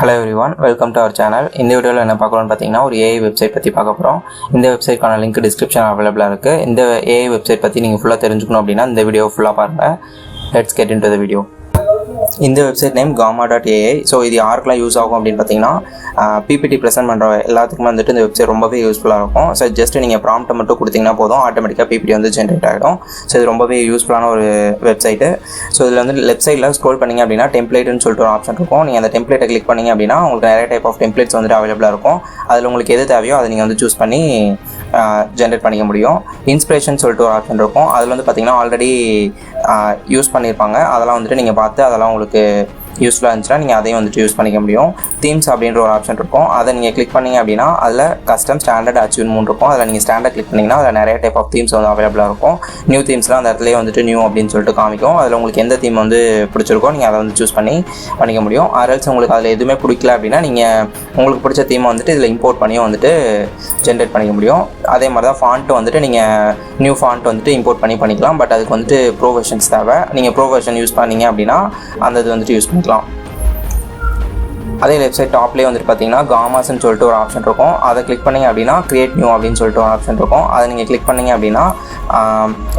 Hello everyone, welcome to our channel. In this video என்ன பார்க்கலாம்னு பாத்தீங்கன்னா ஒரு AI வெப்சைட் பத்தி பார்க்க போறோம். இந்த வெப்சைட்கான லிங்க் டிஸ்கிரிப்ஷன் அவைலபிளா இருக்கு. இந்த AI வெப்சைட் பத்தி நீங்க ஃபுல்லா தெரிஞ்சுக்கணும் அப்படினா இந்த வீடியோ ஃபுல்லா பாருங்க. Let's get into the video. இந்த வெப்சைட் நேம் gamma.ai. ஸோ இது யாருக்கெல்லாம் யூஸ் ஆகும் அப்படின்னு பார்த்தீங்கன்னா பிபிடி ப்ரெசென்ட் பண்ணுற எல்லாத்துக்குமே வந்துட்டு இந்த வெப்சைட் ரொம்பவே யூஸ்ஃபுல்லாக இருக்கும். ஸோ ஜஸ்ட் நீங்கள் ப்ராம்ப்ட்டை மட்டும் கொடுத்தீங்கன்னா போதும், ஆட்டோமேட்டிக்காக பிபிடி வந்து ஜென்ரேட் ஆகிடும். ஸோ இது ரொம்பவே யூஸ்ஃபுல்லான ஒரு வெப்சைட்டு. ஸோ இதில் வந்து லெஃப்ட் சைடில் ஸ்க்ரோல் பண்ணிங்க அப்படின்னா டெம்ப்ளேட்னு சொல்லிட்டு ஒரு ஆப்ஷன் இருக்கும். நீங்கள் அந்த டெம்ப்ளேட்டை கிளிக் பண்ணிங்க அப்படின்னா உங்களுக்கு நிறைய டைப் ஆஃப் டெம்ப்ளேட்ஸ் வந்துட்டு அவைலபிளாக இருக்கும். அதில் உங்களுக்கு எது தேவையோ அதை நீங்கள் வந்து சூஸ் பண்ணி ஜென்ரேட் பண்ணிக்க முடியும். இன்ஸ்பிரேஷன் சொல்லிட்டு ஒரு ஆப்ஷன் இருக்கும். அதில் வந்து பார்த்தீங்கன்னா ஆல்ரெடி யூஸ் பண்ணியிருப்பாங்க. அதெல்லாம் வந்துட்டு நீங்கள் பார்த்து அதெல்லாம் உங்களுக்கு யூஸ்ஃபுல்லாக இருந்துச்சுன்னா நீங்கள் அதையும் வந்துட்டு யூஸ் பண்ணிக்க முடியும். தீம்ஸ் அப்படின்ற ஒரு ஆப்ஷன் இருக்கும். அதை நீங்கள் கிளிக் பண்ணிங்க அப்படின்னா அதில் கஸ்டம் ஸ்டாண்டர்ட் அச்சீவ்மெண்ட் இருக்கும். அதில் நீங்கள் ஸ்டாண்டர்ட் கிளிக் பண்ணிங்கன்னா அதில் நிறைய டைப் ஆஃப் தீம்ஸ் வந்து அவைலபிளாக இருக்கும். நியூ தீம்ஸ்லாம் அந்த இடத்துலேயே வந்துட்டு நியூ அப்படின்னு சொல்லிட்டு காமிக்கும். அதில் உங்களுக்கு எந்த தீம் வந்து பிடிச்சிருக்கோ நீங்கள் அதை வந்து சூஸ் பண்ணிக்க முடியும். ஆர்எல்ஸ் உங்களுக்கு அதில் எதுவுமே பிடிக்கல அப்படின்னா நீங்கள் உங்களுக்கு பிடிச்ச தீமை வந்துட்டு இதில் இம்போர்ட் பண்ணியும் வந்துட்டு ஜென்ரேட் பண்ணிக்க முடியும். அதே மாதிரி தான் ஃபாண்ட்டு வந்துட்டு நீங்கள் நியூ ஃபாண்ட் வந்துட்டு இம்போர்ட் பண்ணிக்கலாம். பட் அதுக்கு வந்துட்டு ப்ரோ வெர்ஷன்ஸ் தேவை. நீங்கள் ப்ரோ வெர்ஷன் யூஸ் பண்ணீங்க அப்படின்னா அந்த இது வந்துட்டு யூஸ் பண்ணிக்கலாம். அதே வெப்சைட் டாப்லேயே வந்துட்டு பார்த்தீங்கன்னா காமாஸ்ன்னு சொல்லிட்டு ஒரு ஆப்ஷன் இருக்கும். அதை கிளிக் பண்ணிங்க அப்படின்னா கிரியேட் நியூ அப்படின்னு சொல்லிட்டு ஒரு ஆப்ஷன் இருக்கும். அதை நீங்கள் கிளிக் பண்ணிங்க அப்படின்னா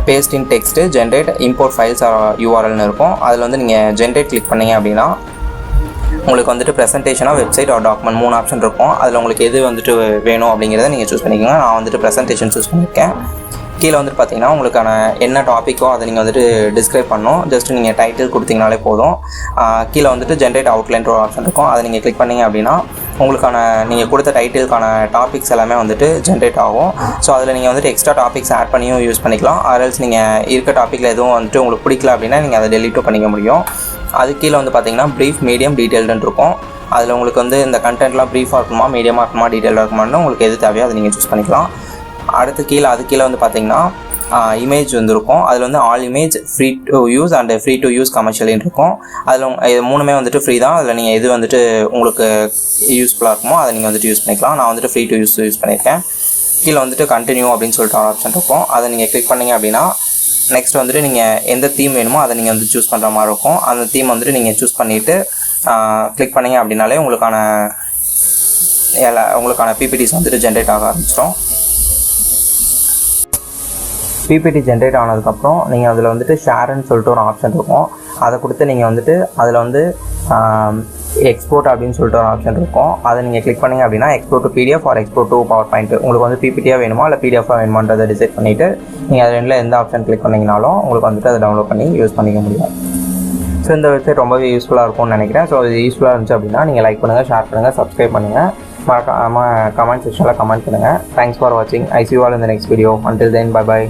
paste in text generate import files யூஆர்எல்னு இருக்கும். அதில் வந்து நீங்கள் ஜென்ரேட் கிளிக் பண்ணிங்க அப்படின்னா உங்களுக்கு வந்துட்டு ப்ரெசன்டேஷனாக வெப்சைட் ஒரு டாக்குமெண்ட் 3 ஆப்ஷன் இருக்கும். அதில் உங்களுக்கு எது வந்துட்டு வேணும் அப்படிங்கிறத நீங்கள் சூஸ் பண்ணிக்கோங்க. நான் வந்துட்டு ப்ரெசன்டேஷன் சூஸ் பண்ணியிருக்கேன். கீழே வந்துட்டு பார்த்தீங்கன்னா உங்களுக்கான என்ன டாப்பிக்கோ அதை நீங்கள் வந்துட்டு டிஸ்கிரைப் பண்ணணும். ஜஸ்ட் நீங்கள் டைட்டில் கொடுத்தீங்கனாலே போதும். கீழே வந்துட்டு ஜென்ரேட் அவுட்லைன் ஒரு ஆப்ஷன் இருக்கும். அதை நீங்கள் கிளிக் பண்ணிங்க அப்படின்னா உங்களுக்கான நீங்கள் கொடுத்த டைட்டிலுக்கான டாபிக்ஸ் எல்லாமே வந்துட்டு ஜென்ரேட் ஆகும். ஸோ அதில் நீங்கள் வந்துட்டு எக்ஸ்ட்ரா டாபிக்ஸ் ஆட் பண்ணியும் யூஸ் பண்ணிக்கலாம். ஆர்எல்ஸ் நீங்கள் இருக்க டாப்பிக்கில் எதுவும் வந்துட்டு உங்களுக்கு பிடிக்கல அப்படின்னா நீங்கள் அதை டெலீட்டும் பண்ணிக்க முடியும். அது கீழே வந்து பார்த்தீங்கன்னா ப்ரீஃப், மீடியம், டீட்டெயில்டுன்னு இருக்கும். அதில் உங்களுக்கு வந்து இந்த கண்டென்ட்லாம் ப்ரீஃபாக இருக்குமா, மீடியமாக இருக்குமா, டீட்டெயிலாக இருக்குமான்னு உங்களுக்கு எது தேவையோ அதை நீங்கள் சூஸ் பண்ணிக்கலாம். அடுத்து அது கீழே வந்து பார்த்தீங்கன்னா இமேஜ் வந்துருக்கும். அதில் வந்து all image free to use and free to use கமர்ஷியலின்னு இருக்கும். அதில் இது 3மே வந்துட்டு ஃப்ரீ தான். அதில் நீங்கள் எது வந்துட்டு உங்களுக்கு யூஸ்ஃபுல்லாக இருக்குமோ அதை நீங்கள் வந்துட்டு யூஸ் பண்ணிக்கலாம். நான் வந்துட்டு ஃப்ரீ டு யூஸ் பண்ணியிருக்கேன். கீழே வந்துட்டு கண்டினியூ அப்படின்னு சொல்லிட்டு ஒரு ஆப்ஷன் இருக்கும். அதை நீங்கள் கிளிக் பண்ணிங்க அப்படின்னா நெக்ஸ்ட் வந்துட்டு நீங்கள் எந்த தீம் வேணுமோ அதை நீங்கள் வந்து சூஸ் பண்ணுற மாதிரி இருக்கும். அந்த தீம் வந்துட்டு நீங்கள் சூஸ் பண்ணிவிட்டு கிளிக் பண்ணிங்க அப்படின்னாலே உங்களுக்கான பிபிடிஸ் வந்துட்டு ஜென்ரேட் ஆக ஆரம்பிச்சிடும். பிபிடி ஜென்ரேட் ஆனதுக்கப்புறம் நீங்கள் அதில் வந்துட்டு ஷேர்ன்னு சொல்லிட்டு ஒரு ஆப்ஷன் இருக்கும். அதை கொடுத்து நீங்கள் வந்துட்டு அதில் வந்து எக்ஸ்போர்ட் அப்படின்னு சொல்லிட்டு ஒரு ஆப்ஷன் இருக்கும். அதை நீங்கள் கிளிக் பண்ணிங்க அப்படின்னா export to PDF or export to PowerPoint உங்களுக்கு வந்து பிபிடியாக வேணுமா இல்லை பிடிஎஃபாக வேணுமான்றதை டிசைட் பண்ணிவிட்டு நீங்கள் அது ரெண்டில் எந்த ஆப்ஷன் கிளிக் பண்ணிங்கனாலும் உங்களுக்கு வந்துட்டு அதை டவுன்லோட் பண்ணி யூஸ் பண்ணிக்க முடியும். ஸோ இந்த வெப்சைட் ரொம்பவே யூஸ்ஃபுல்லாக இருக்கும்னு நினைக்கிறேன். ஸோ இது யூஸ்ஃபுல்லாக இருந்துச்சு அப்படின்னா நீங்கள் லைக் பண்ணுங்கள், ஷேர் பண்ணுங்கள், சப்ஸ்கிரைப் பண்ணுங்கள். மறக்காமல் கமெண்ட் செக்ஷனில் கமெண்ட் பண்ணுங்கள். தேங்க்ஸ் ஃபார் வாட்சிங். ஐ see you all in the next video. Until then, bye bye.